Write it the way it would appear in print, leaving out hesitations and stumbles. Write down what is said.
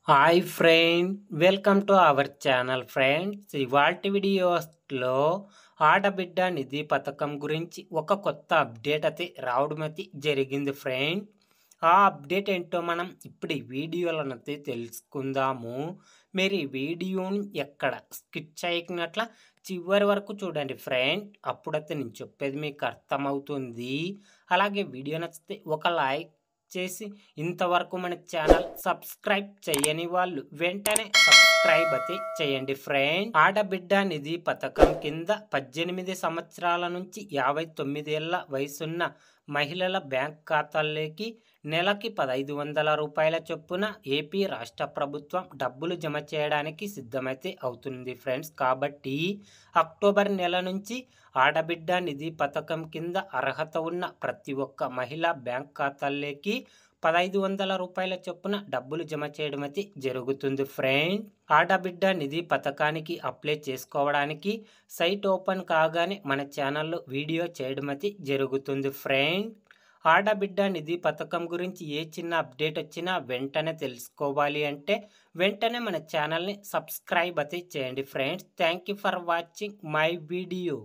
Hi friend, welcome to our channel friends. ఇవాల్టి వీడియోస్లో ఆడబిడ్డ నిధి పథకం గురించి ఒక కొత్త అప్డేట్ అయితే రావడం అయితే జరిగింది ఫ్రెండ్. ఆ అప్డేట్ ఏంటో మనం ఇప్పుడు ఈ వీడియోలనైతే తెలుసుకుందాము. మీరు ఈ వీడియోని ఎక్కడ స్కిప్ చేయకున్నట్ల చివరి వరకు చూడండి ఫ్రెండ్. అప్పుడైతే నేను చెప్పేది మీకు అర్థమవుతుంది. అలాగే వీడియో నచ్చితే ఒక లైక్ చేసి ఇంతవరకు మన ఛానల్ సబ్స్క్రైబ్ చేయని వాళ్ళు వెంటనే సబ్స్క్రైబ్ అయితే చేయండి ఫ్రెండ్. ఆడబిడ్డ నిధి పథకం కింద 18 సంవత్సరాల నుంచి 59 ఏళ్ల వయసున్న మహిళల బ్యాంక్ ఖాతాల్లోకి నెలకి 1500 రూపాయల చొప్పున ఏపీ రాష్ట్ర ప్రభుత్వం డబ్బులు జమ చేయడానికి సిద్ధమైతే అవుతుంది ఫ్రెండ్స్. కాబట్టి అక్టోబర్ నెల నుంచి ఆడబిడ్డ నిధి పథకం కింద అర్హత ఉన్న ప్రతి ఒక్క మహిళ బ్యాంక్ ఖాతాల్లోకి 1500 రూపాయల చొప్పున డబ్బులు జమ చేయడం అయితే జరుగుతుంది ఫ్రెండ్. ఆడబిడ్డ నిధి పథకానికి అప్లై చేసుకోవడానికి సైట్ ఓపెన్ కాగానే మన ఛానల్లో వీడియో చేయడం అయితే జరుగుతుంది ఫ్రెండ్. ఆడబిడ్డ నిధి పథకం గురించి ఏ చిన్న అప్డేట్ వచ్చినా వెంటనే తెలుసుకోవాలి అంటే వెంటనే మన ఛానల్ని సబ్స్క్రైబ్ అయితే చేయండి friends. Thank you for watching my video.